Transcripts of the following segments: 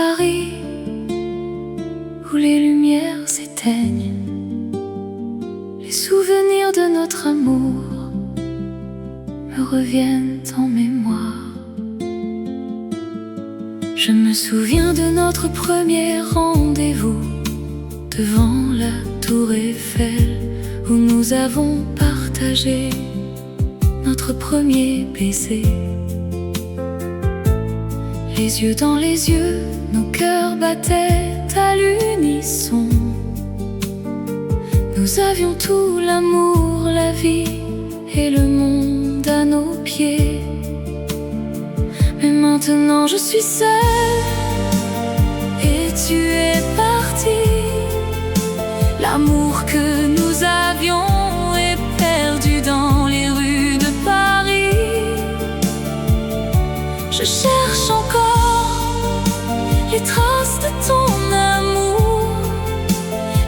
Paris, où les lumières s'éteignent, les souvenirs de notre amour me reviennent en mémoire. Je me souviens de notre premier rendez-vous devant la tour Eiffel, où nous avons partagé notre premier baiser. Les yeux dans les yeux, nos cœurs battaient à l'unisson. Nous avions tout, l'amour, la vie et le monde à nos pieds. Mais maintenant je suis seule et tu es parti. L'amour que nous avions est perdu dans les rues de Paris. Je cherche encore les traces de ton amour,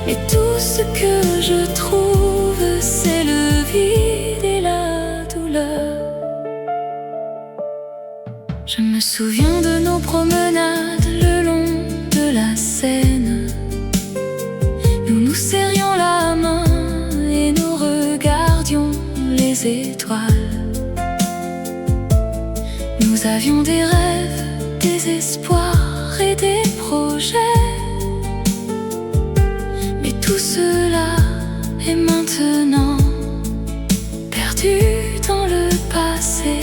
mais tout ce que je trouve, c'est le vide et la douleur. Je me souviens de nos promenades le long de la Seine. Nous nous serrions la main et nous regardions les étoiles. Nous avions des rêves, des espoirs et des projets. Mais tout cela est maintenant perdu dans le passé.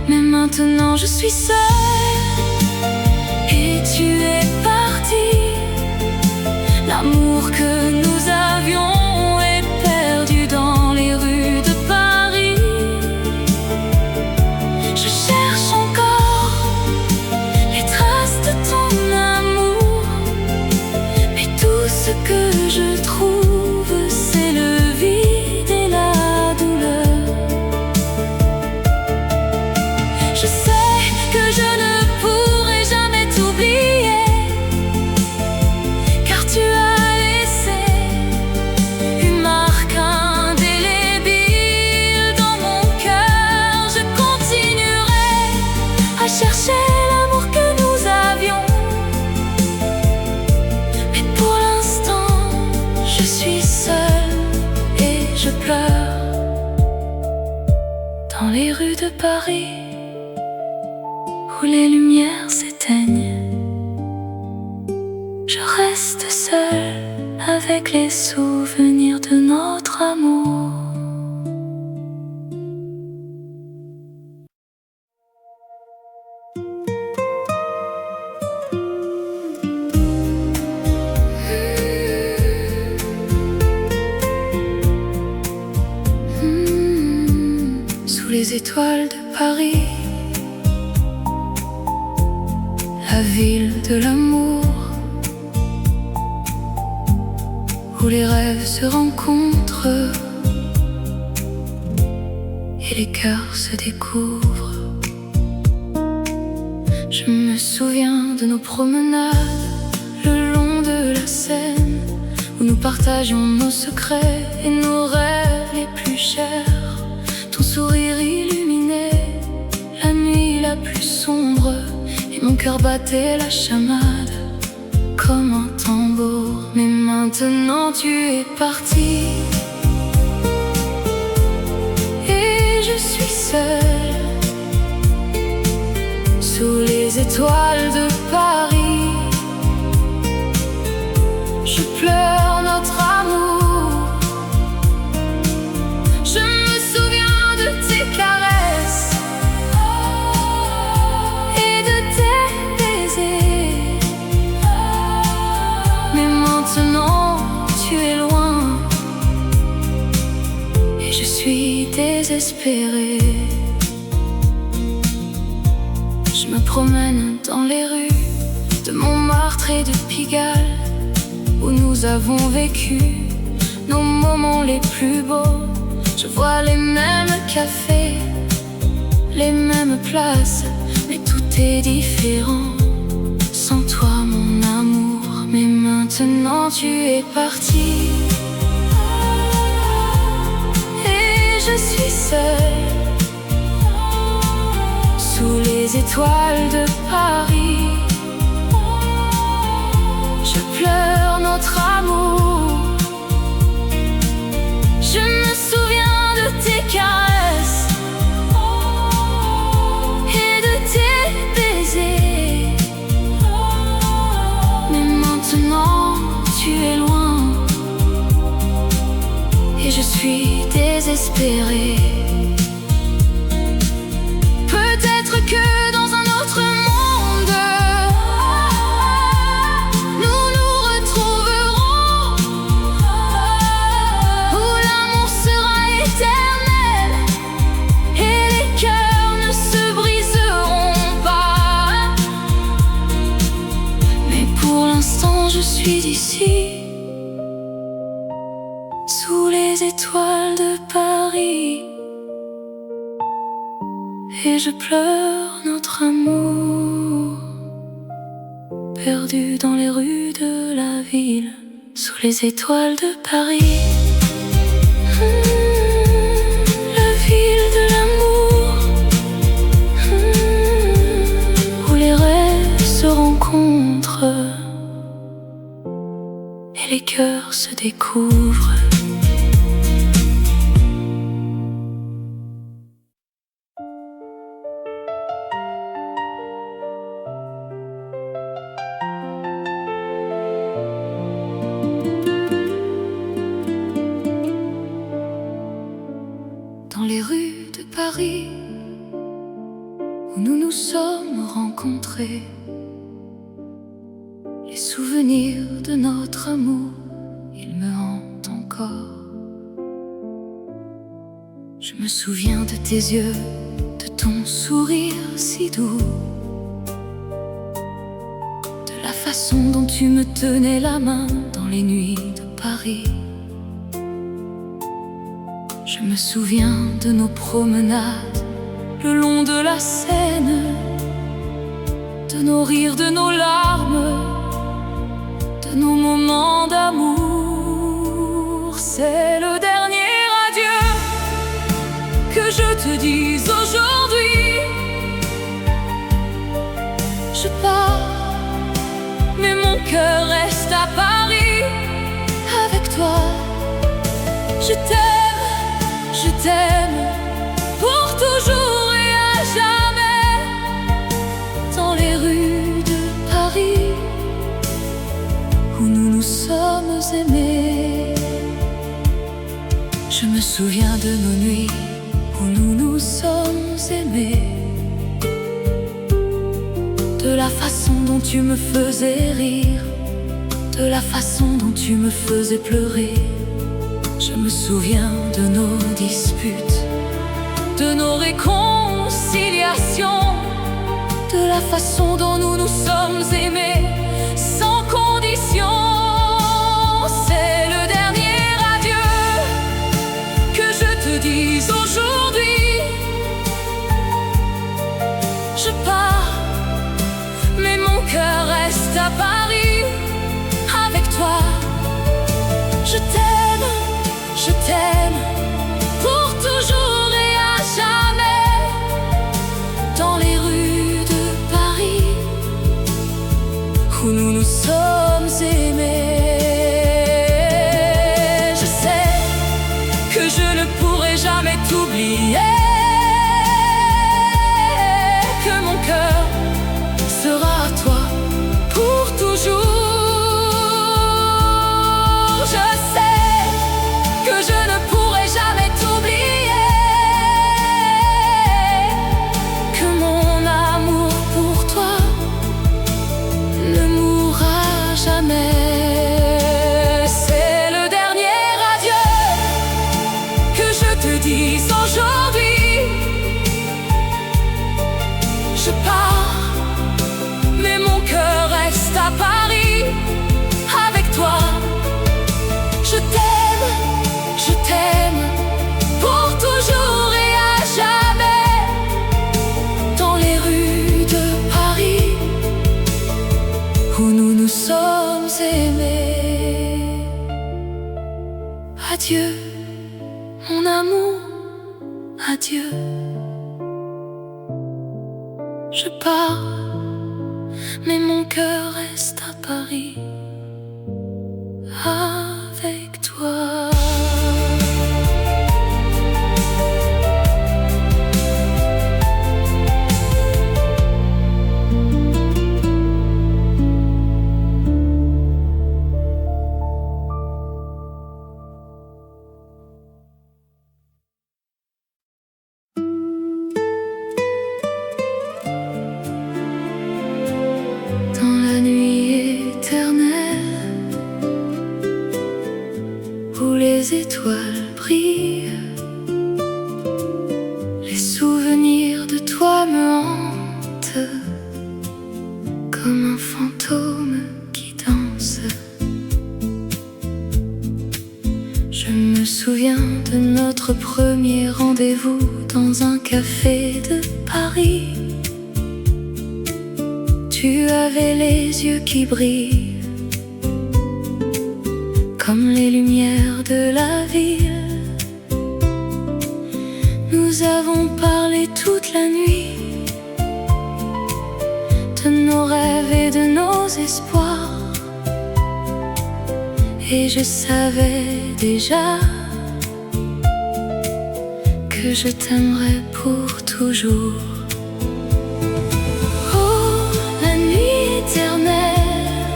Mais maintenant je suis seule et tu es parti. L'amour que nous avions est perdu dans les rues de Paris. Je cherche encore les traces de ton amour, mais tout ce que je trouve, c'est le vide et la douleur. Je sais que je ne pourrai jamais t'oublier, car tu as laissé une marque indélébile dans mon cœur. Je continuerai à chercher l'amour que nous avions, mais pour l'instant je suis seule et je pleure dans les rues de Paris, où les lumières s'éteignent. Je reste seule avec les souvenirs de notre amour. Sous les étoiles de Paris, la ville de l'amour, où les rêves se rencontrent et les cœurs se découvrent. Je me souviens de nos promenades le long de la Seine, où nous partagions nos secrets et nos rêves les plus chers. Ton sourire illuminait la nuit la plus sombre, et mon cœur battait la chamade comme un tambour. Mais maintenant tu es parti et je suis seule sous les étoiles de Paris. Je pleure notre amour. Je me souviens de tes caresses et de tes baisers. Mais maintenant tu es loin et je suis désespérée. Je me promène dans les rues de Montmartre et de Pigalle, où nous avons vécu nos moments les plus beaux. Je vois les mêmes cafés, les mêmes places, mais tout est différent sans toi mon amour. Mais maintenant tu es parti et je suis seule sous les étoiles de Paris. suis désespérée. Peut-être que dans un autre monde, nous nous retrouverons, où l'amour sera éternel et les cœurs ne se briseront pas. Mais pour l'instant je suis ici, sous les étoiles de Paris, et je pleure notre amour, perdu dans les rues de la ville, sous les étoiles de Paris. La ville de l'amour, où les rêves se rencontrent et les cœurs se découvrent. Dans les rues de Paris, où nous nous sommes rencontrés, les souvenirs de notre amour, ils me hantent encore. Je me souviens de tes yeux, de ton sourire si doux, de la façon dont tu me tenais la main dans les nuits de Paris. Je me souviens de nos promenades le long de la Seine, de nos rires, de nos larmes, de nos moments d'amour. C'est le dernier adieu que je te dis aujourd'hui. Je pars, mais mon cœur reste à Paris avec toi. Je t'aime pour toujours et à jamais. Dans les rues de Paris, où nous nous sommes aimés. Je me souviens de nos nuits où nous nous sommes aimés, de la façon dont tu me faisais rire, de la façon dont tu me faisais pleurer. Je me souviens de nos disputes, de nos réconciliations, de la façon dont nous nous sommes aimés sans condition. C'est le dernier adieu que je te dis aujourd'hui. Je pars, mais mon cœur reste à Paris avec toi. Je t'aime pour toujours et à jamais. Dans les rues de Paris, où nous nous sommes aimés. Je sais que je ne pourrai jamais t'oublier, que mon cœur sera à toi pour toujours. Je sais que je ne pourrai jamais t'oublier, que mon amour pour toi ne mourra jamais. C'est le dernier adieu que je te dis aujourd'hui. Je pars, mais mon cœur reste à Paris avec toi. Je t'aime pour toujours et à jamais. Dans les rues de Paris, où nous nous sommes aimés. Adieu, mon amour, adieu. Je pars, mais mon cœur reste à Paris avec toi. comme un fantôme qui danse. Je me souviens de notre premier rendez-vous dans un café de Paris. Tu avais les yeux qui brillent comme les lumières de la ville. Nous avons parlé toute la nuit de nos rêves et de nos espoirs. Et je savais déjà que je t'aimerais pour toujours. Oh, la nuit éternelle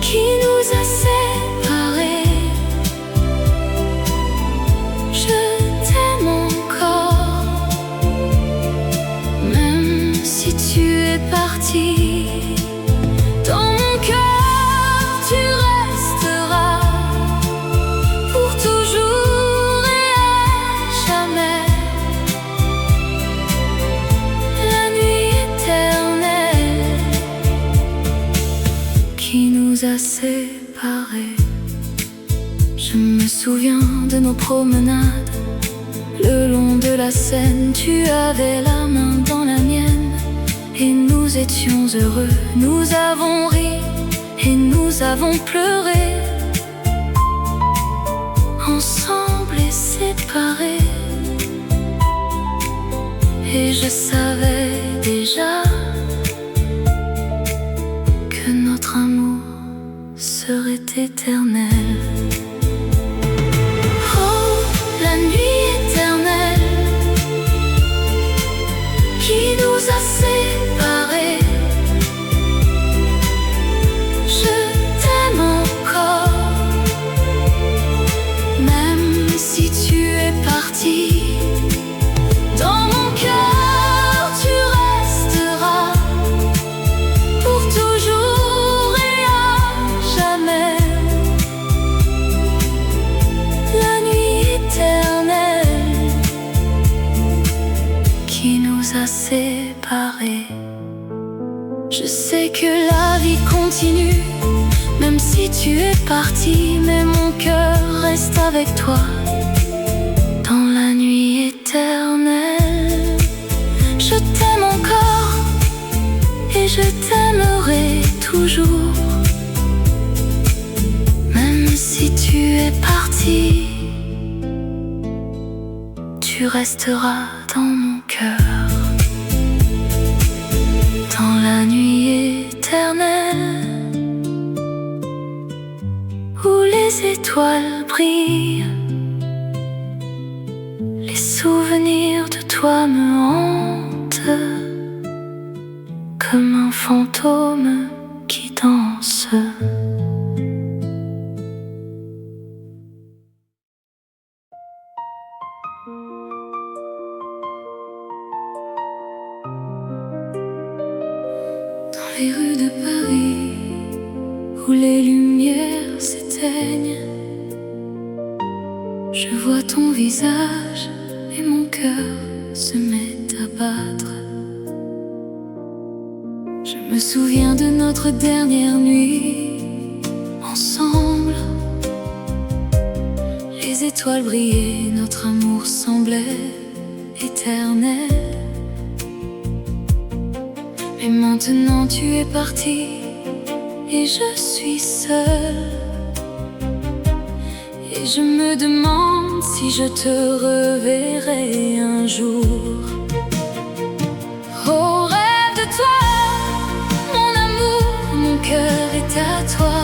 qui nous a séparés, je t'aime encore, même si tu es parti. Dans mon cœur, tu resteras pour toujours et à jamais. La nuit éternelle qui nous a séparés. Je me souviens de nos promenades le long de la Seine. Tu avais la main dans la mienne et nous étions heureux. Nous avons ri et nous avons pleuré, ensemble et séparés. Et je savais déjà que notre amour serait éternel. Oh, la nuit éternelle qui nous a séparés, je t'aime encore, même si tu es parti. Dans mon cœur, tu resteras pour toujours et à jamais. La nuit éternelle qui nous a séparés. Je sais que la vie continue, même si tu es parti, mais mon cœur reste avec toi. Dans la nuit éternelle, je t'aime encore et je t'aimerai toujours, même si tu es parti, tu resteras dans mon cœur. Dans la nuit éternelle où les étoiles brillent, les souvenirs de toi me hantent comme un fantôme qui danse. Dans les rues de Paris où les lumières s'éteignent, je vois ton visage et mon cœur se met à battre. Je me souviens de notre dernière nuit ensemble. Les étoiles brillaient, notre amour semblait éternel. Mais maintenant tu es parti et je suis seule. Et je me demande si je te reverrai un jour. Oh, rêve de toi, mon amour, mon cœur est à toi.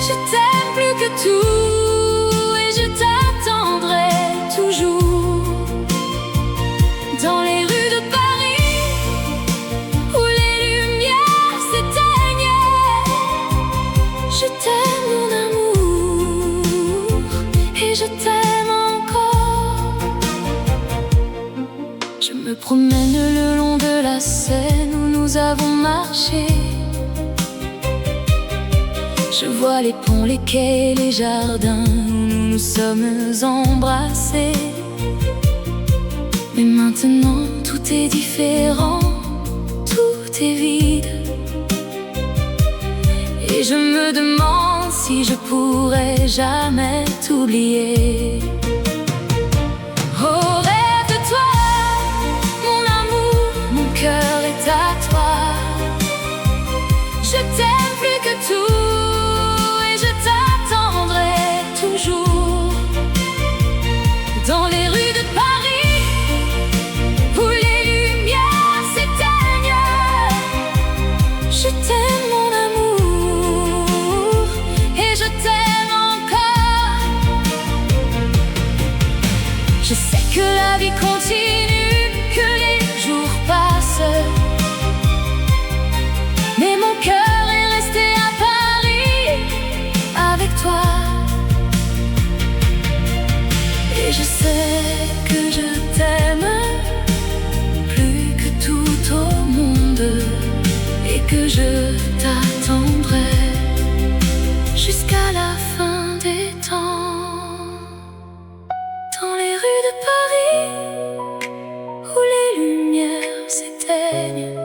Je t'aime plus que tout et je t'attendrai toujours. Dans les rues de Paris où les lumières s'éteignent, je t'aime mon amour et je t'aime encore. Je me promène le long de la Seine où nous avons marché. Je vois les ponts, les quais, les jardins où nous nous sommes embrassés. Mais maintenant tout est différent. est vide. Et je me demande si je pourrais jamais t'oublier. Oh, rêve de toi, mon amour, mon cœur est à toi. Je t'aime plus que tout et je t'attendrai toujours. Dans les rues de Paris, où les lumières s'éteignent, je t'aime mon amour et je t'aime encore. Je sais que la vie continue, que les jours passent, mais mon cœur est resté à Paris avec toi. Et je sais que je t'aime plus que tout au monde et que je t'attendrai jusqu'à la fin des temps. Dans les rues de Paris, où les lumières s'éteignent,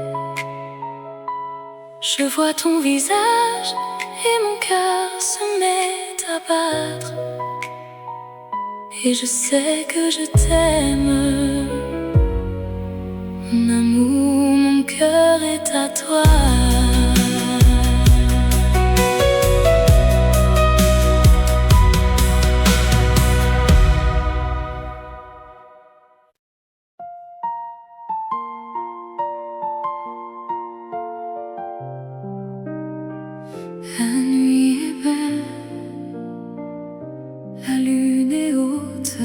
je vois ton visage et mon cœur se met à battre. Et je sais que je t'aime, mon amour, mon cœur est à toi. La nuit est belle, la lune est haute,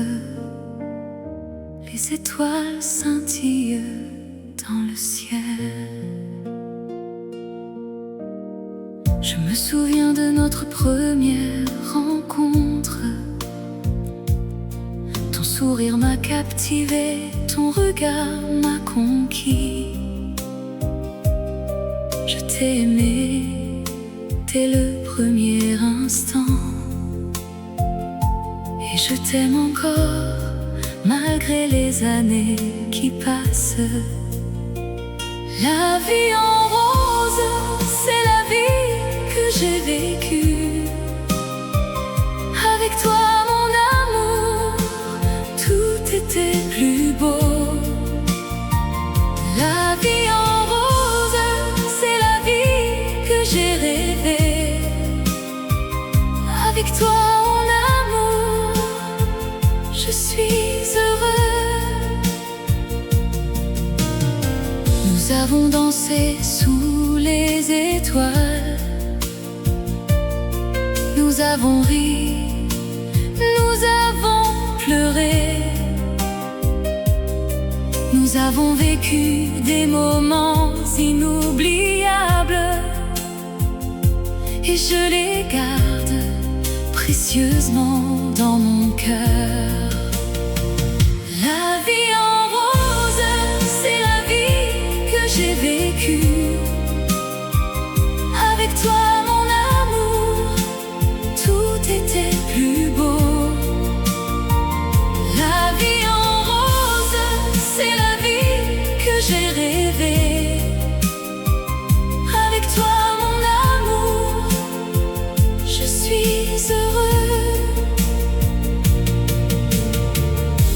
les étoiles scintillent dans le ciel. Je me souviens de notre première rencontre. Ton sourire m'a captivé, ton regard m'a conquis. Je t'ai aimé dès le premier instant. Et je t'aime encore, malgré les années qui passent. La vie en rose, c'est la vie que j'ai vécue. Avec toi, mon amour, tout était plus beau. La vie en rose, c'est la vie que j'ai rêvée. Avec toi, je suis heureux. Nous avons dansé sous les étoiles. Nous avons ri, nous avons pleuré. Nous avons vécu des moments inoubliables. Et je les garde précieusement dans mon cœur. La vie en rose, c'est la vie que j'ai vécue. Avec toi, mon amour, tout était plus beau. La vie en rose, c'est la vie que j'ai rêvée. Avec toi, mon amour, je suis heureux.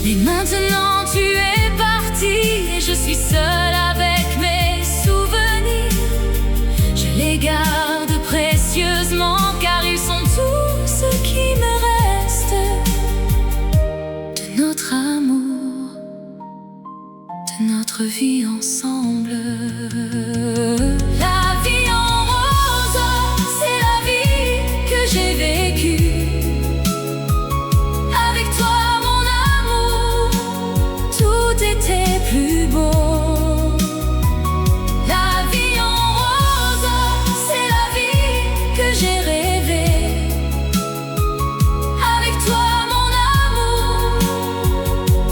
Et maintenant tu es parti et je suis seule avec mes souvenirs. Je les garde précieusement car ils sont tout ce qui me reste de notre amour, de notre vie ensemble. La vie en rose, c'est la vie que j'ai vécue. Avec toi, était plus beau. La vie en rose, c'est la vie que j'ai rêvée. Avec toi, mon amour,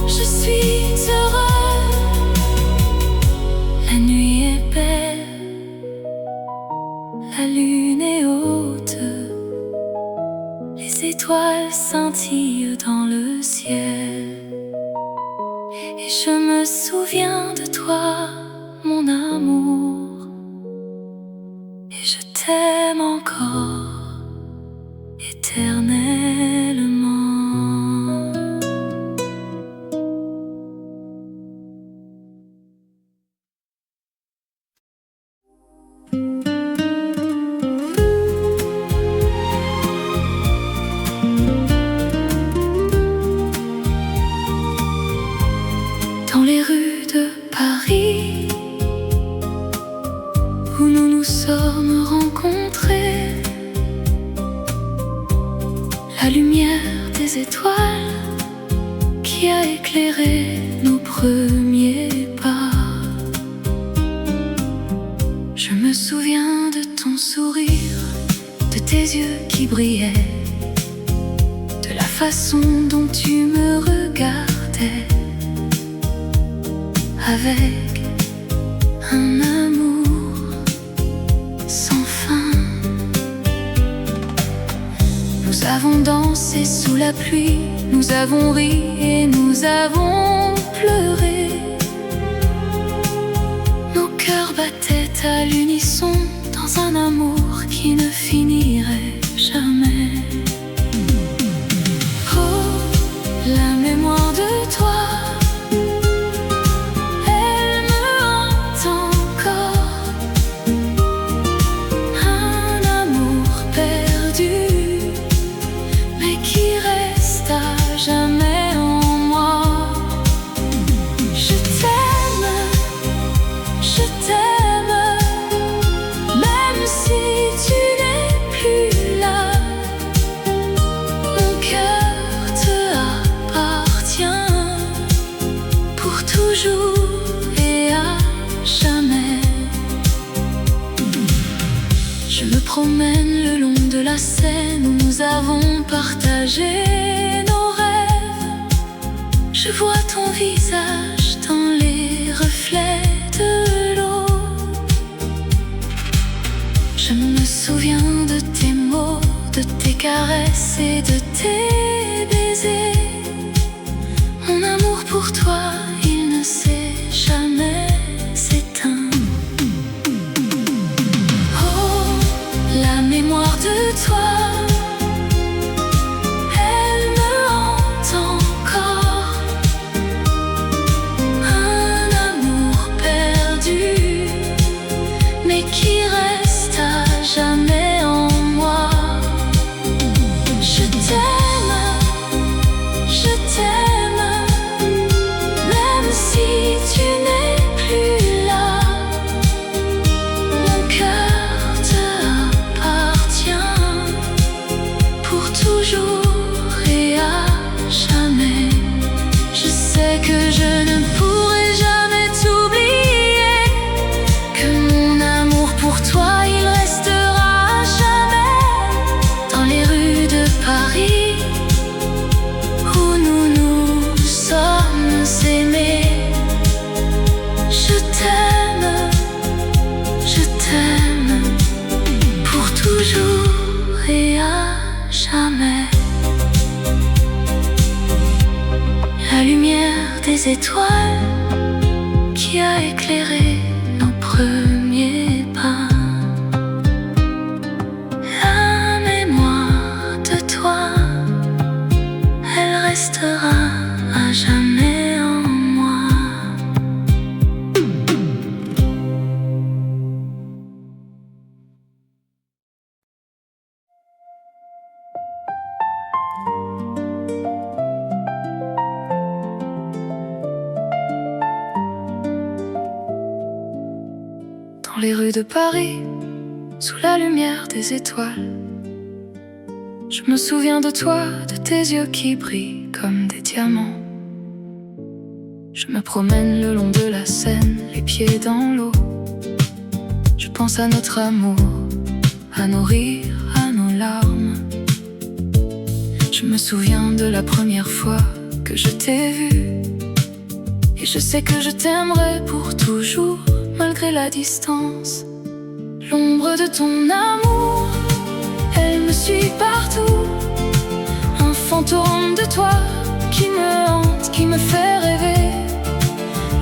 je suis heureux. La nuit est belle, la lune est haute, les étoiles scintillent dans le ciel. Et je me souviens de toi, mon amour. encore éternellement. Dans les rues de Paris, où nous nous sommes rencontrés, la lumière des étoiles qui a éclairé nos premiers pas. Je me souviens de ton sourire, de tes yeux qui brillaient, de la façon dont tu me regardais, avec un amour sans fin. Nous avons dansé sous la pluie, nous avons ri et nous avons pleuré. Nos cœurs battaient à l'unisson dans un amour qui ne finirait jamais. Oh, la mémoire de toi, et à jamais. Je me promène le long de la Seine où nous avons partagé nos rêves. Je vois ton visage dans les reflets de l'eau. Je me souviens de tes mots, de tes caresses et de tes baisers. Mon amour pour toi, il ne s'est jamais éteint. Oh, la mémoire de toi, elle me hante encore. Un amour perdu, mais qui reste à jamais en moi. Je t'aime, je t'aime. Si tu n'es plus là, mon cœur te appartient pour toujours et à jamais. Je sais que je ne pourrai jamais t'oublier, que mon amour pour toi, il restera à jamais dans les rues de Paris où nous nous sommes aimés. Je t'aime pour toujours et à jamais. La lumière des étoiles qui a éclairé nos premiers pas. La mémoire de toi, elle restera à jamais en moi. Dans les rues de Paris, sous la lumière des étoiles, je me souviens de toi, de tes yeux qui brillent comme des diamants. Je me promène le long de la Seine, les pieds dans l'eau. Je pense à notre amour, à nos rires, à nos larmes. Je me souviens de la première fois que je t'ai vu, et je sais que je t'aimerai pour toujours, malgré la distance. L'ombre de ton amour, elle me suit partout. Un fantôme de toi qui me hante, qui me fait rêver.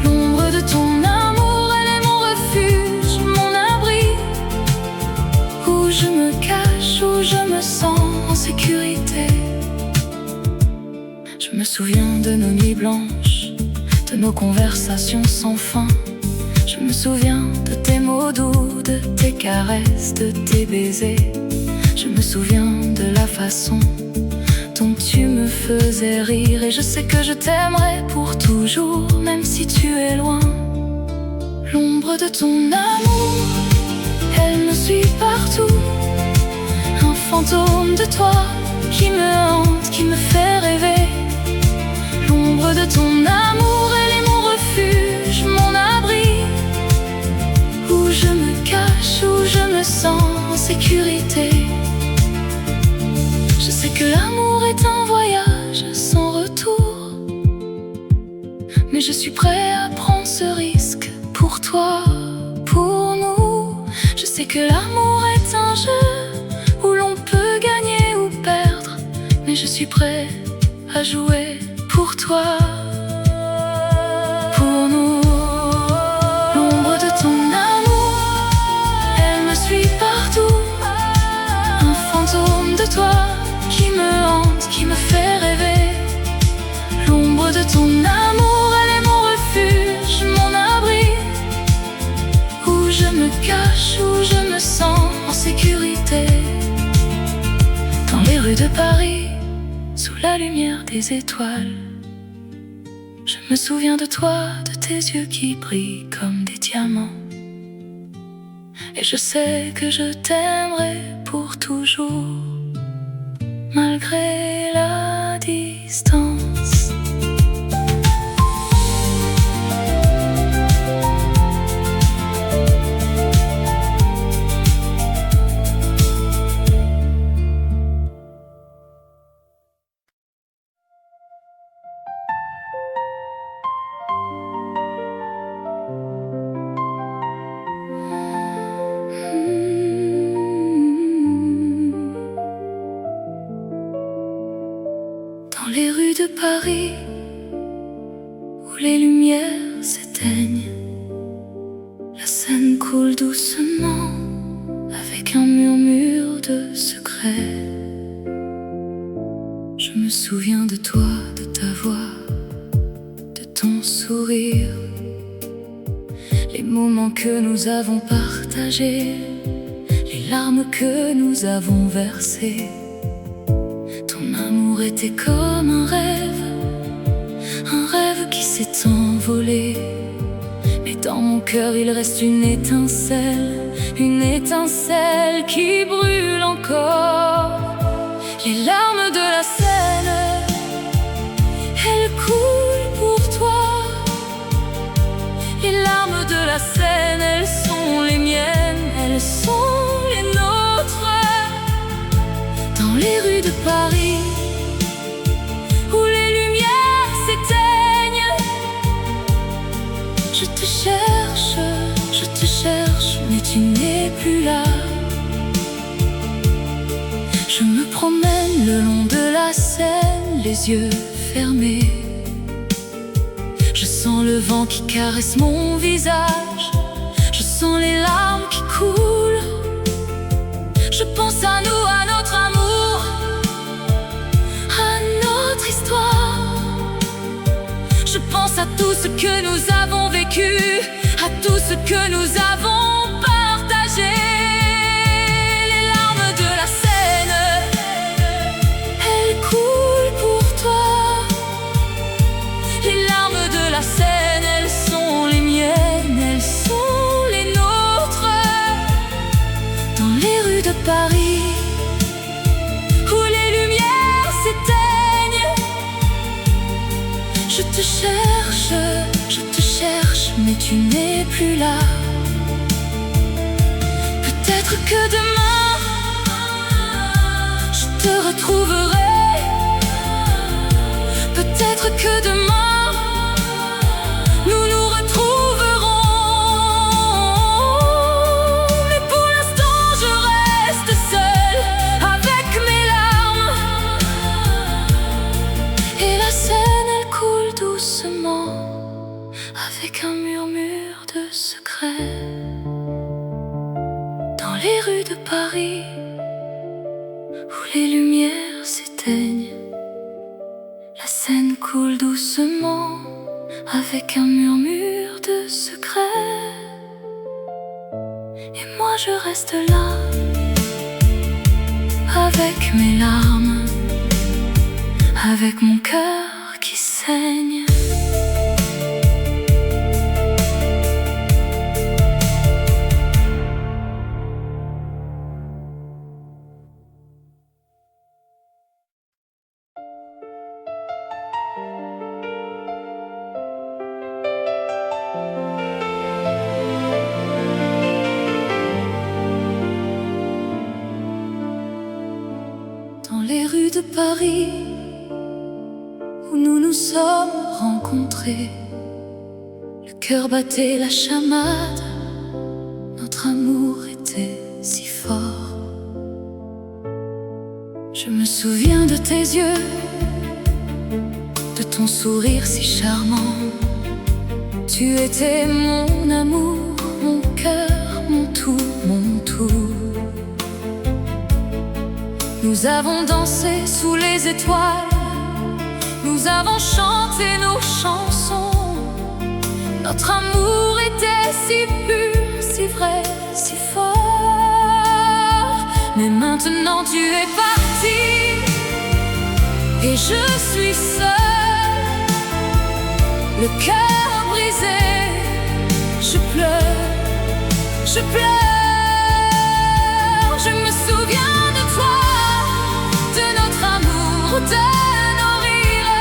L'ombre de ton amour, elle est mon refuge, mon abri, où je me cache. sécurité. Je me souviens de nos nuits blanches, de nos conversations sans fin. Je me souviens de tes mots doux, de tes caresses, de tes baisers. Je me souviens de la façon dont tu me faisais rire. Et je sais que je t'aimerai pour toujours, même si tu es loin. L'ombre de ton amour, elle me suit partout. Un fantôme de toi qui me hante, qui me fait rêver. L'ombre de ton amour, elle est mon refuge, mon abri, où je me cache, où je me sens en sécurité. Je sais que l'amour est un voyage sans retour, mais je suis prêt à prendre ce risque pour toi, pour nous. Je sais que l'amour est un jeu où l'on peut gagner ou perdre, mais je suis prêt à jouer pour toi, pour nous. L'ombre de ton amour, elle me suit partout. Un fantôme de toi qui me hante, qui me fait rêver. L'ombre de ton amour, elle est mon refuge, mon abri, où je me cache, où je me sens en sécurité. Dans les rues de Paris, sous la lumière des étoiles, je me souviens de toi, de tes yeux qui brillent comme des diamants. Et je sais que je t'aimerai pour toujours, malgré la distance. Dans les rues de Paris, où les lumières s'éteignent, la Seine coule doucement avec un murmure de secrets. Je me souviens de toi, de ta voix, de ton sourire, les moments que nous avons partagés, les larmes que nous avons versées. Ton amour était comme un rêve qui s'est envolé. Mais dans mon cœur il reste une étincelle qui brûle encore. Les larmes de la Seine, elles coulent pour toi. Les larmes de la Seine, elles sont les miennes, elles sont les nôtres. Dans les rues de Paris, où les lumières s'éteignent, je te cherche, mais tu n'es plus là. Je me promène le long de la Seine, les yeux fermés. Je sens le vent qui caresse mon visage, je sens les larmes qui coulent. Je pense à nous, à notre amour, à notre histoire. Je pense à tout ce que nous avons vécu, à tout ce que nous avons partagé. Les larmes de la Seine, elles coulent pour toi. Les larmes de la Seine, elles sont les miennes, elles sont les nôtres. Dans les rues de Paris, où les lumières s'éteignent, je te cherche, mais tu n'es plus là. Peut-être que demain, je te retrouverai. Peut-être que demain, nous nous retrouverons. Mais pour l'instant, je reste seule avec mes larmes. Et la Seine, elle coule doucement avec un murmure de secrets. Dans les rues de Paris, où les lumières s'éteignent. La scène coule doucement avec un murmure de secrets. Et moi je reste là avec mes larmes, avec mon cœur qui saigne. Dans les rues de Paris, où nous nous sommes rencontrés, le cœur battait la chamade, notre amour était si fort. Je me souviens de tes yeux, de ton sourire si charmant. Tu étais mon amour, mon cœur, mon tout, mon tout. Nous avons dansé sous les étoiles, nous avons chanté nos chansons. Notre amour était si pur, si vrai, si fort. Mais maintenant tu es parti et je suis seule, le cœur brisé. Je pleure, je pleure. Je me souviens de toi, de notre amour, de nos rires.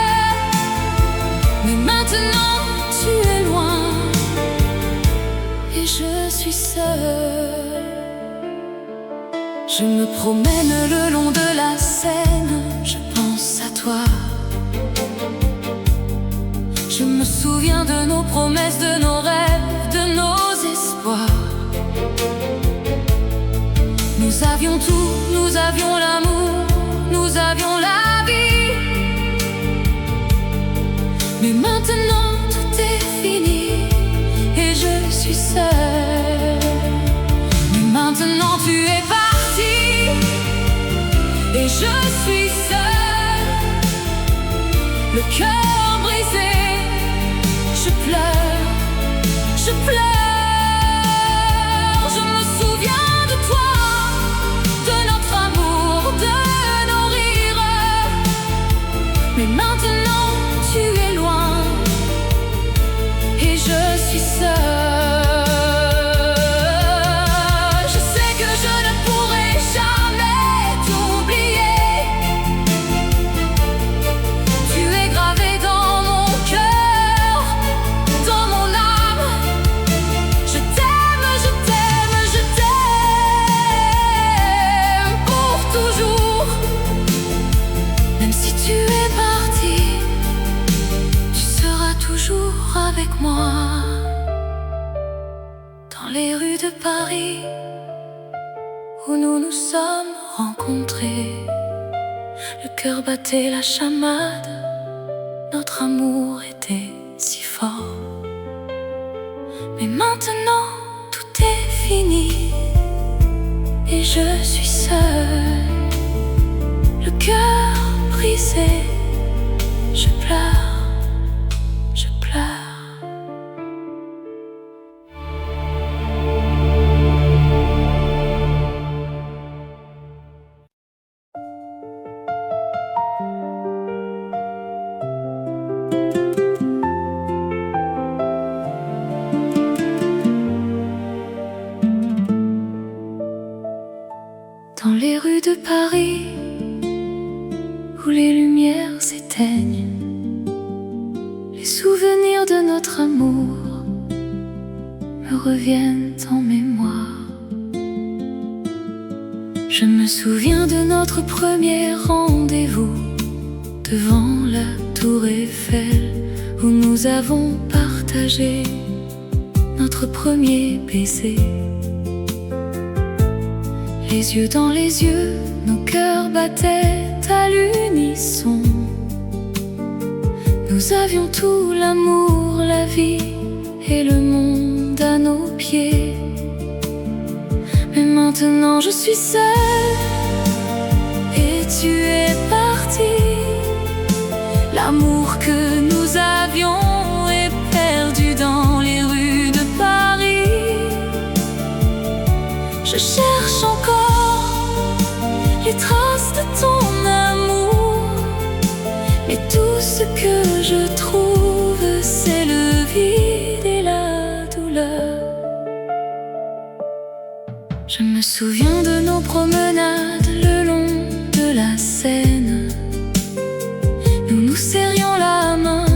Mais maintenant tu es loin et je suis seule. Je me promène le long de la Seine, je pense à toi. Je me souviens de nos promesses, de nos rêves, de nos espoirs. Nous avions tout, nous avions l'amour, nous avions la vie. Mais maintenant tout est fini et je suis seule. Mais maintenant tu es parti et je suis seule, le cœur brisé. Je pleure, je pleure. Je me souviens de toi, de notre amour, de nos rires. Mais maintenant tu es loin et je suis seule. Je sais que je ne pourrai jamais t'oublier. Tu es gravé dans mon cœur, dans mon âme. Je t'aime, je t'aime, je t'aime pour toujours. Même si tu es parti, tu seras toujours avec moi. Dans les rues de Paris, où nous nous sommes rencontrés, le cœur battait la chamade, notre amour était si fort. Mais maintenant tout est fini et je suis seule, le cœur brisé. Je pleure, je pleure. Dans les rues de Paris, où les lumières s'éteignent, les souvenirs de notre amour me reviennent en mémoire. Je me souviens de notre premier rendez-vous devant la tour Eiffel, où nous avons partagé notre premier baiser. Les yeux dans les yeux, nos cœurs battaient à l'unisson. Nous avions tout, l'amour, la vie et le monde à nos pieds. Mais maintenant je suis seule et tu es parti. L'amour que nous avions est perdu dans les rues de Paris. Je cherche encore les traces de ton amour, mais tout ce que je trouve, c'est le vide et la douleur. Je me souviens de nos promenades le long de la Seine. Nous nous serrions la main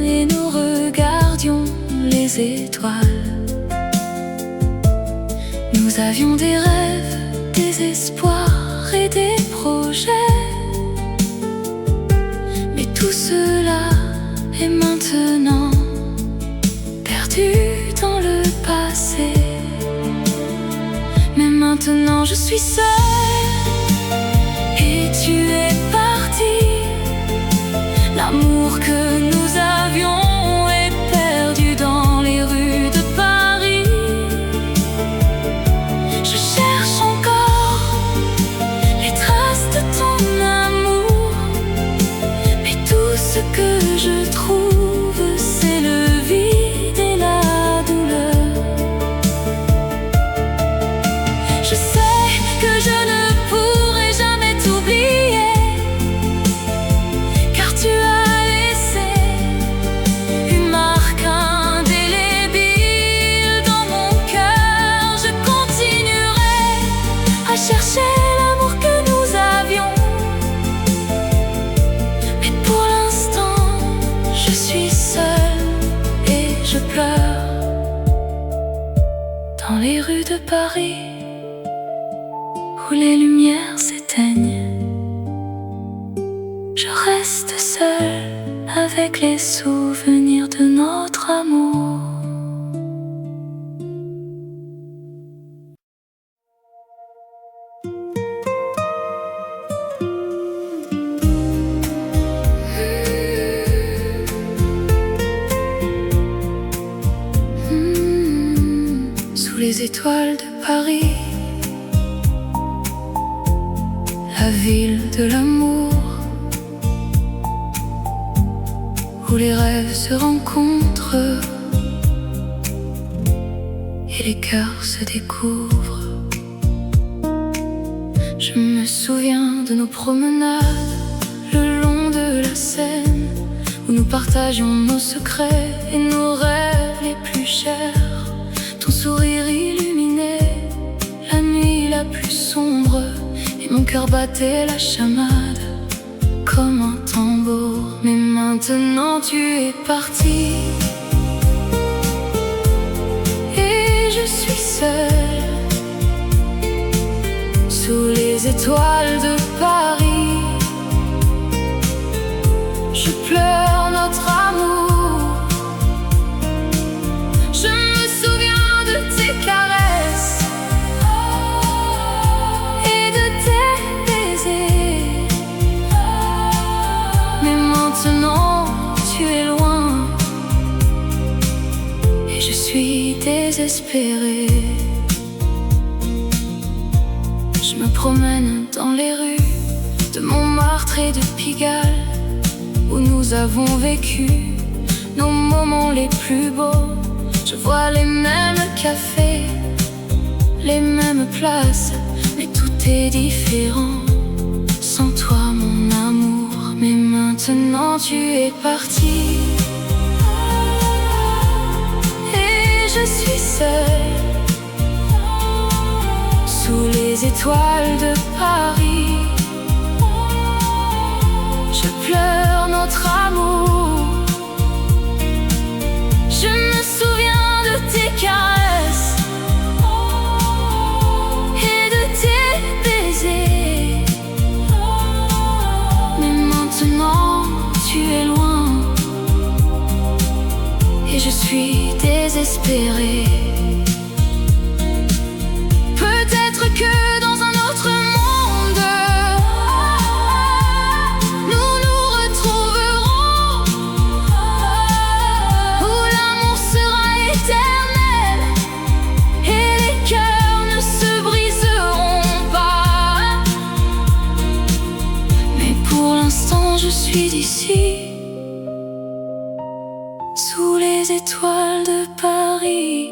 et nous regardions les étoiles. Nous avions des rêves, des espoirs et des projets. Mais tout cela est maintenant perdu dans le passé. Mais maintenant je suis seule et tu es parti. L'amour que nous avions est perdu dans les rues de Paris. Je cherche encore les traces de ton amour, mais tout ce que je trouve, c'est le vide et la douleur. Je sais que je ne pourrai jamais t'oublier, car tu as laissé une marque indélébile dans mon cœur. Je continuerai à chercher l'amour que nous avions, mais pour l'instant je suis seule et je pleure dans les rues de Paris où les lumières s'éteignent. Je reste seule avec les souvenirs de notre amour. Sous les étoiles de Paris, la ville de l'amour, où les rêves se rencontrent et les cœurs se découvrent. Je me souviens de nos promenades le long de la Seine, où nous partagions nos secrets et nos rêves les plus chers. Ton sourire illuminait la nuit la plus sombre, et mon cœur battait la chamade comme un tambour. Mais maintenant tu es parti et je suis seule sous les étoiles de Paris. Je pleure notre amour. Je me souviens de tes caresses et de tes baisers. Mais maintenant tu es loin et je suis désespérée. Je me promène dans les rues de Montmartre et de Pigalle, où nous avons vécu nos moments les plus beaux. Je vois les mêmes cafés, les mêmes places, mais tout est différent sans toi mon amour. Mais maintenant tu es parti et je suis seule sous les étoiles de Paris. Je pleure notre amour. Je me souviens de tes caresses et de tes baisers. Mais maintenant tu es loin et je suis désespérée. Peut-être que dans un autre monde nous nous retrouverons, où l'amour sera éternel et les cœurs ne se briseront pas. suis d'ici, sous les étoiles de Paris,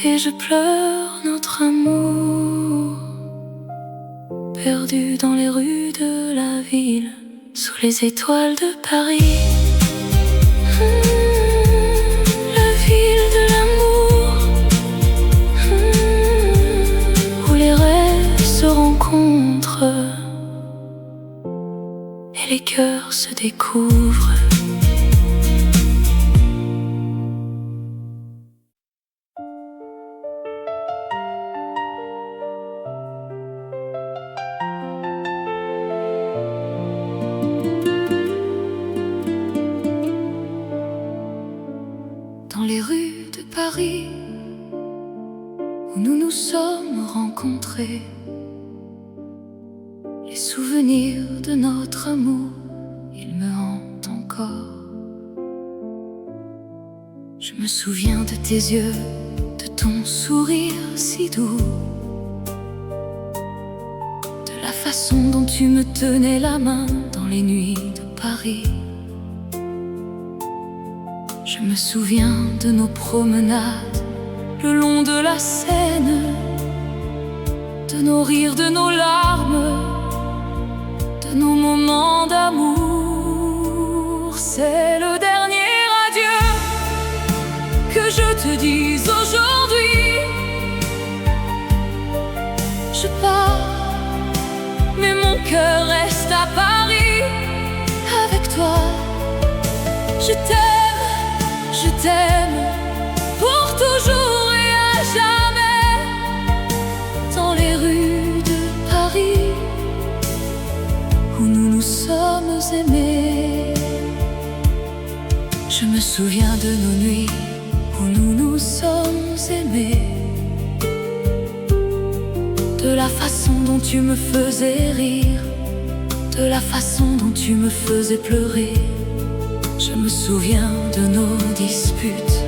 et je pleure notre amour, perdu dans les rues de la ville, sous les étoiles de Paris. La ville de l'amour, où les rêves se rencontrent et les cœurs se découvrent. Dans les rues de Paris, où nous nous sommes rencontrés, les souvenirs de notre amour, ils me hantent encore. Je me souviens de tes yeux, de ton sourire si doux, de la façon dont tu me tenais la main dans les nuits de Paris. Je me souviens de nos promenades le long de la Seine, de nos rires, de nos larmes, de nos moments d'amour. C'est le dernier adieu que je te dis aujourd'hui. Je pars, mais mon cœur reste à Paris avec toi. Je t'aime pour toujours et à jamais. Dans les rues de Paris, où nous nous sommes aimés. Je me souviens de nos nuits où nous nous sommes aimés, de la façon dont tu me faisais rire, de la façon dont tu me faisais pleurer. Je me souviens de nos disputes,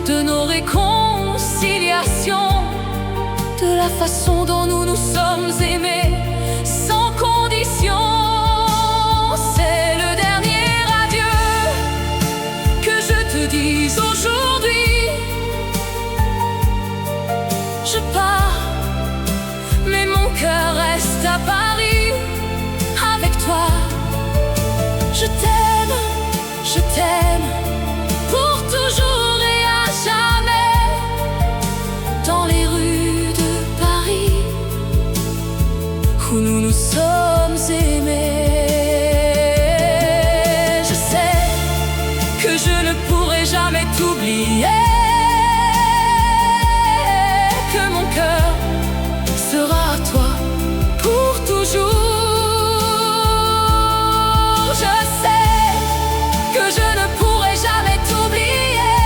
de nos réconciliations, de la façon dont nous nous sommes aimés sans condition. C'est le dernier adieu que je te dis aujourd'hui. Je pars, mais mon cœur reste à Paris avec toi. Je t'aime pour toujours et à jamais. Dans les rues de Paris, où nous nous sommes aimés. Je sais que je ne pourrai jamais t'oublier, que mon cœur sera à toi pour toujours. Je sais que je ne pourrai jamais t'oublier,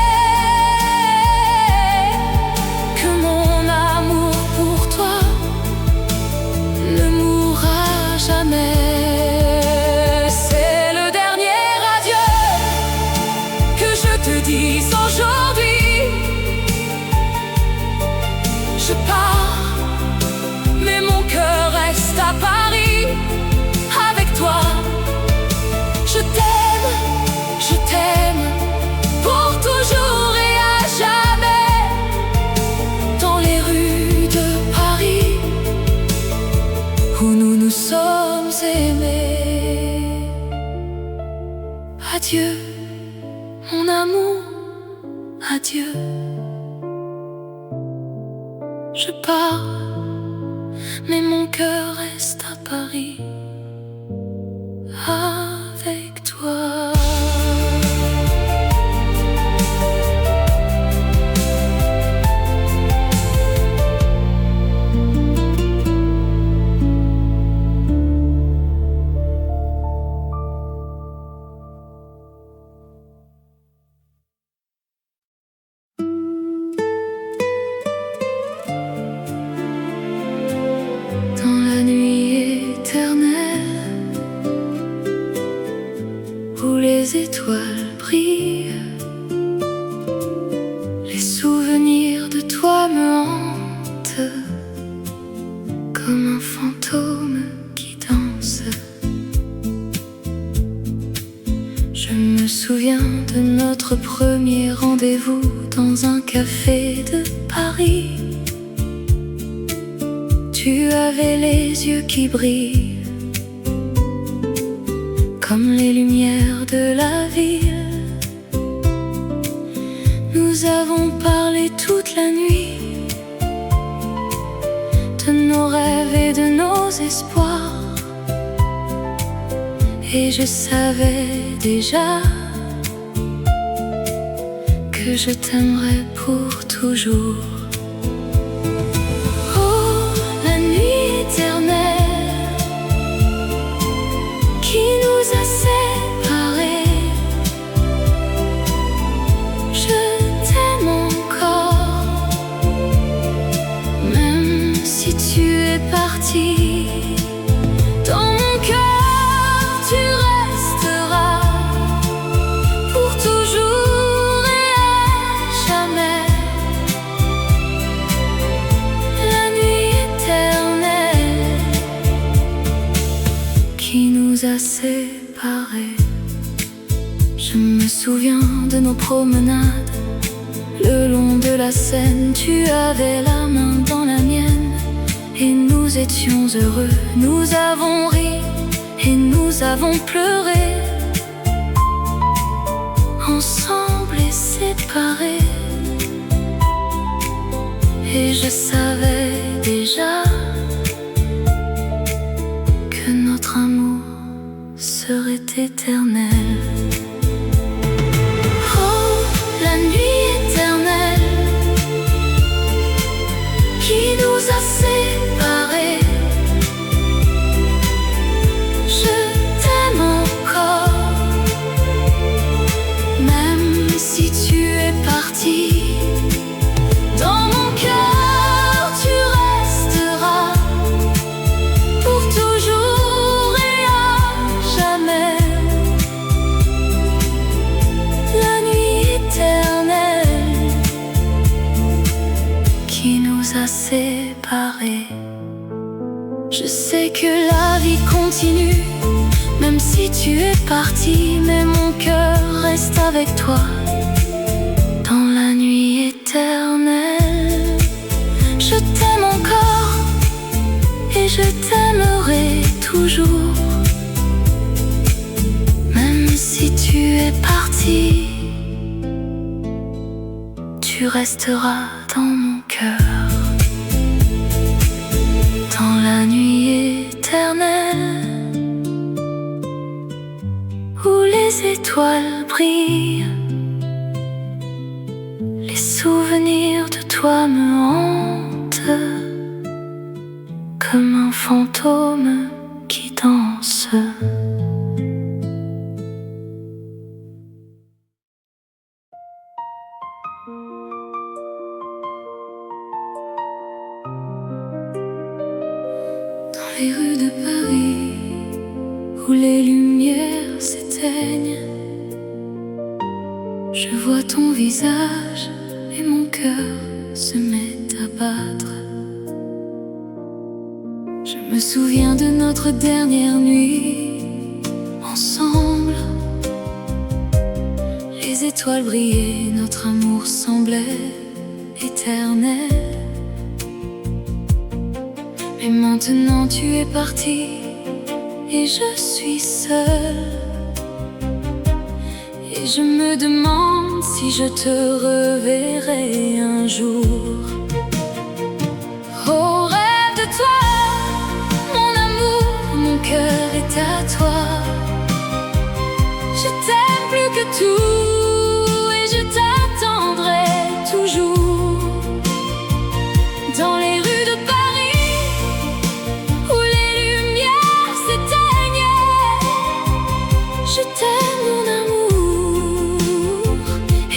que mon amour pour toi ne mourra jamais. C'est le dernier adieu que je te dis aujourd'hui. Je pars, mais mon cœur reste à Paris avec toi. Je t'aime pour toujours et à jamais. Dans les rues de Paris, où nous nous sommes aimés. Adieu, mon amour, adieu. Je pars, mais mon cœur reste à Paris avec toi. Dans la nuit éternelle, cafés de Paris. Tu avais les yeux qui brillent comme les lumières de la ville. Nous avons parlé toute la nuit de nos rêves et de nos espoirs. Et je savais déjà que je t'aimerais pour toujours. Oh, la nuit éternelle qui nous a séparés, je t'aime encore, même si tu es parti. Dans mon cœur, tu resteras pour toujours et à jamais. La nuit éternelle qui nous a séparés. Je me souviens de nos promenades le long de la Seine. Tu avais la main dans la mienne et nous étions heureux. Nous avons ri et nous avons pleuré, ensemble et séparés. Et je savais déjà que notre amour serait éternel. Oh, la nuit éternelle qui nous a séparés, je t'aime encore, même si tu es parti. Dans mon cœur, tu resteras pour toujours et à jamais. La nuit éternelle qui nous a séparés. Je sais que la vie continue, même si tu es parti, mais mon cœur reste avec toi. Dans la nuit éternelle, je t'aime encore et je t'aimerai toujours. Même si tu es parti, tu resteras dans mon cœur. Dans la nuit éternelle où les étoiles brillent, les souvenirs de toi me hantent comme un fantôme qui danse. Dans les rues de Paris où les lumières s'éteignent, je vois ton visage et mon cœur se met à battre. Je me souviens de notre dernière nuit ensemble. Les étoiles brillaient, notre amour semblait éternel. Mais maintenant tu es parti et je suis seule. Et je me demande si je te reverrai un jour. Oh, rêve de toi, mon amour, mon cœur est à toi. Je t'aime plus que tout et je t'attendrai toujours. Dans les rues de Paris où les lumières s'éteignent, je t'aime mon amour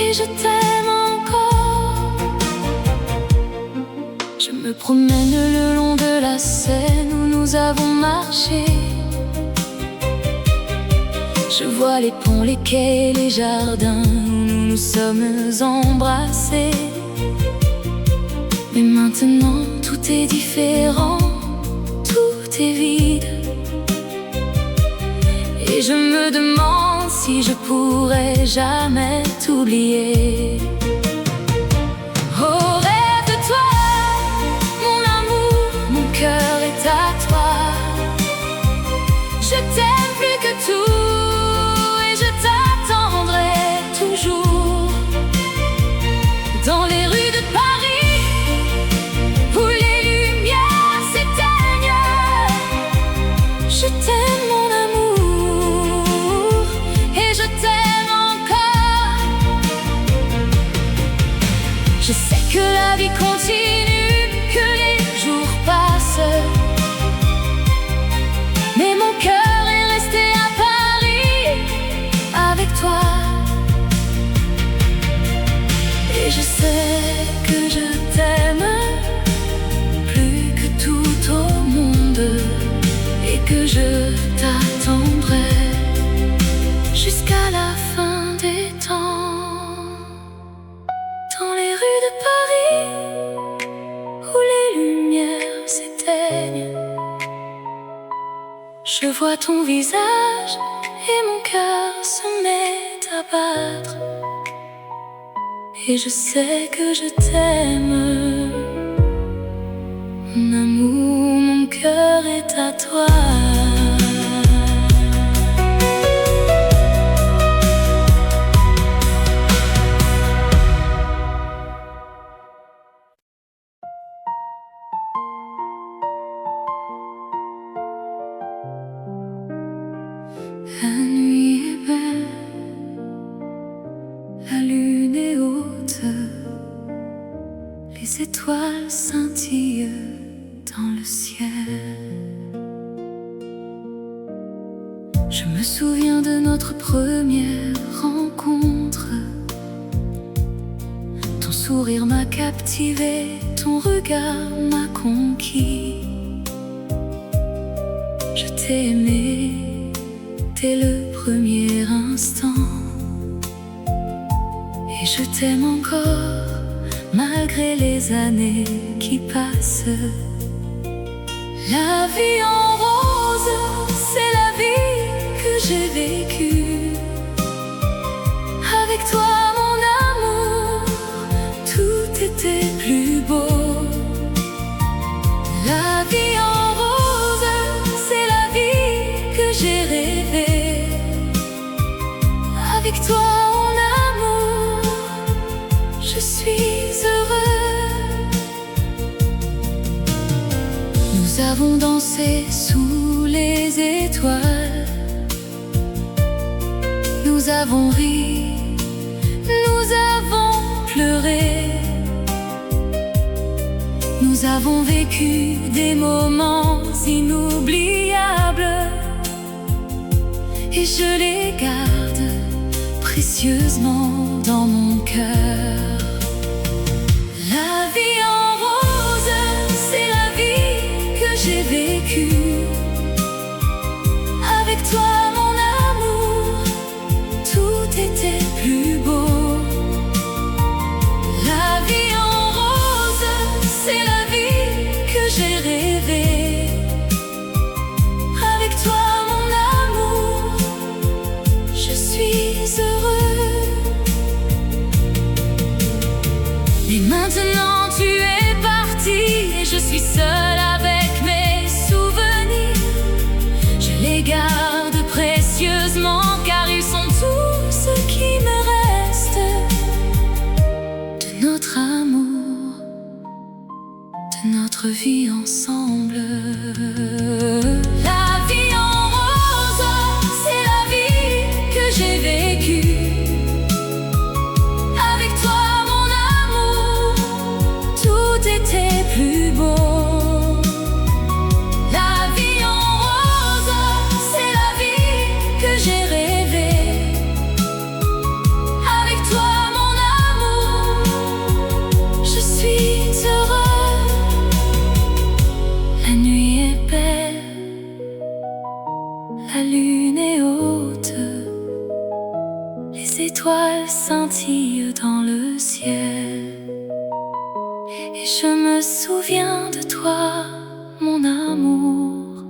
et je t'aime encore. Je me promène le long de la Seine où nous avons marché. Je vois les ponts, les quais, les jardins où nous nous sommes embrassés. Mais maintenant tout est différent, tout est vide. Et je me demande si je pourrai jamais t'oublier. continue, que les jours passent. Mais mon cœur est resté à Paris avec toi. Et je sais que je t'aime plus que tout au monde, et que je t'attendrai jusqu'à la fin des temps. Dans les rues de Paris, où les lumières s'éteignent, je vois ton visage et mon cœur se met à battre. Et je sais que je t'aime, mon amour, mon cœur est à toi. La nuit est belle, la lune est haute, les étoiles scintillent dans le ciel. Je me souviens de notre première rencontre. Ton sourire m'a captivé, ton regard m'a conquis. Je t'ai aimé dès le premier instant, et je t'aime encore malgré les années qui passent. La vie en rose, c'est la vie que j'ai vécue. Avec toi, mon amour, tout était plus beau. La vie en rose, c'est la vie que j'ai rêvée. Avec toi, mon amour, je suis heureux. Nous avons dansé sous les étoiles, nous avons ri, nous avons pleuré, nous avons vécu des moments inoubliables, et je les garde précieusement dans mon cœur. La vie en rose, c'est la vie que j'ai vécue. Avec toi, mon amour, tout était plus beau. La vie en rose, c'est la vie que j'ai rêvée. Avec toi, mon amour, je suis heureux. Et maintenant tu es parti, et je suis seule avec mes souvenirs. Je les garde précieusement, car ils sont tout ce qui me reste de notre amour, de notre vie ensemble. La vie en rose, c'est la vie que j'ai vécue. Avec toi, mon amour, tout était plus beau. La vie en rose, c'est la vie que j'ai rêvée. Avec toi, mon amour, je suis heureux. La nuit est belle, la lune est haute, les étoiles scintillent dans le ciel. Et je me souviens de toi, mon amour,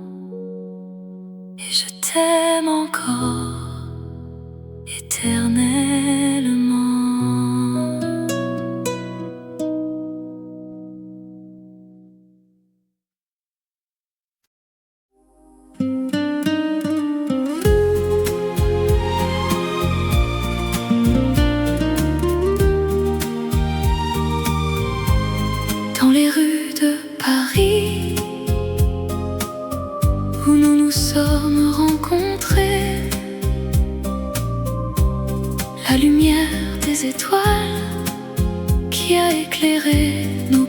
et je t'aime encore éternellement. Dans les rues de Paris, où nous nous sommes rencontrés, la lumière des étoiles qui a éclairé nos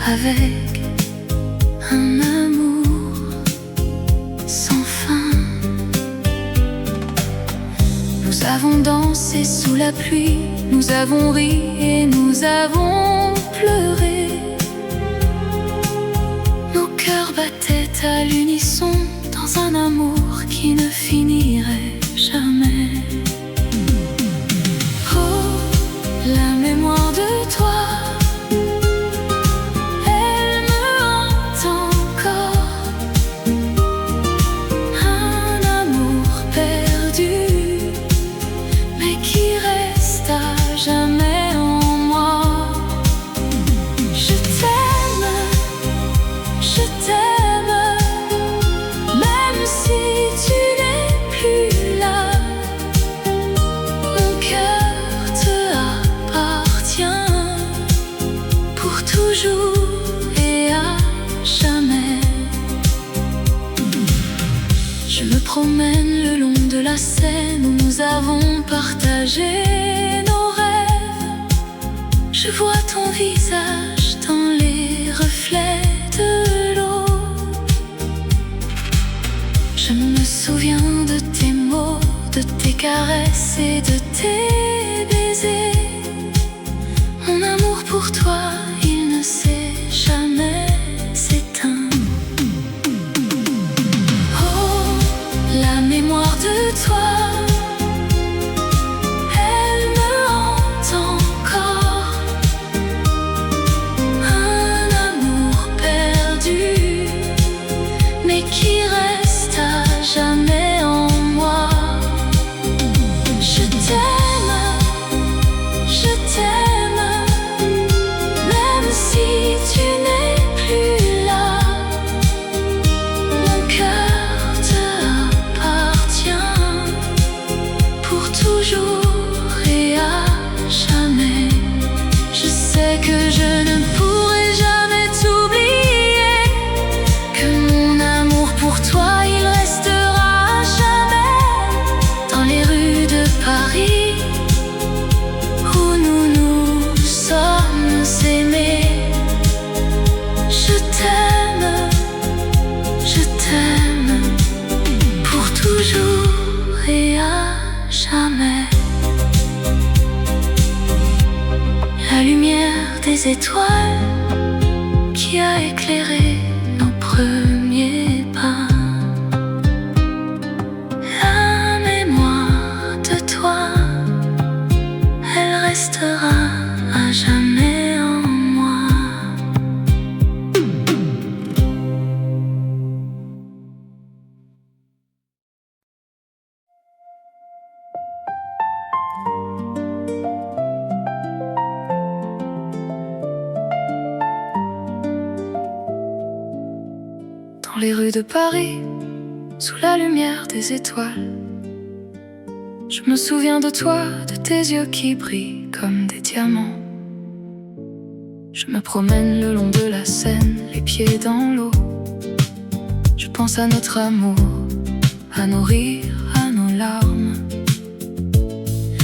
avec un amour sans fin. Nous avons dansé sous la pluie, nous avons ri et nous avons pleuré. Nos cœurs battaient à l'unisson dans un amour qui ne finirait jamais. Oh, la mémoire de toi, elle me hante encore. Un amour perdu, mais qui reste à jamais en moi. Je t'aime, même si tu n'es plus là. Mon cœur te appartient pour toujours et à jamais. Je me promène le long de la Seine où nous avons partagé nos rêves. Je vois ton visage dans les reflets de l'eau. Je me souviens de tes mots, de tes caresses et de tes baisers. Mon amour pour toi, il ne s'est jamais éteint. Oh, la mémoire de toi, elle me hante encore. Un amour perdu, mais qui reste à jamais en moi. Je t'aime, même si tu n'es plus là. Mon cœur te appartient pour toujours et à jamais. Je sais que je ne pourrai jamais t'oublier, que mon amour pour toi, il restera à jamais dans les rues de Paris où nous nous sommes aimés. Je t'aime pour toujours et à jamais. La lumière des étoiles qui a éclairé nos premiers pas. La mémoire de toi, elle restera à jamais en moi. Dans les rues de Paris, sous la lumière des étoiles, je me souviens de toi, de tes yeux qui brillent comme des diamants. Je me promène le long de la Seine, les pieds dans l'eau. Je pense à notre amour, à nos rires, à nos larmes.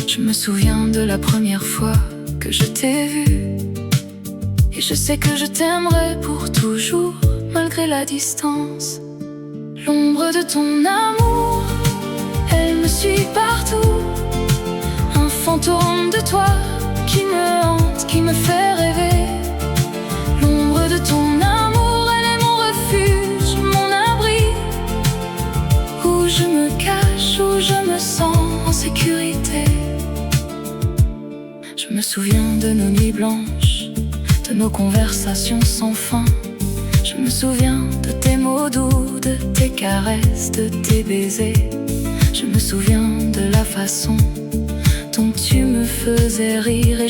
Je me souviens de la première fois que je t'ai vu, et je sais que je t'aimerai pour toujours, malgré la distance. L'ombre de ton amour, elle me suit partout. Un fantôme de toi qui me hante, qui me fait rêver. L'ombre de ton amour, elle est mon refuge, mon abri, où je me cache, où je me sens en sécurité. Je me souviens de nos nuits blanches, de nos conversations sans fin. Je me souviens de tes mots doux, de tes caresses, de tes baisers. Je me souviens de la façon dont tu me faisais rire.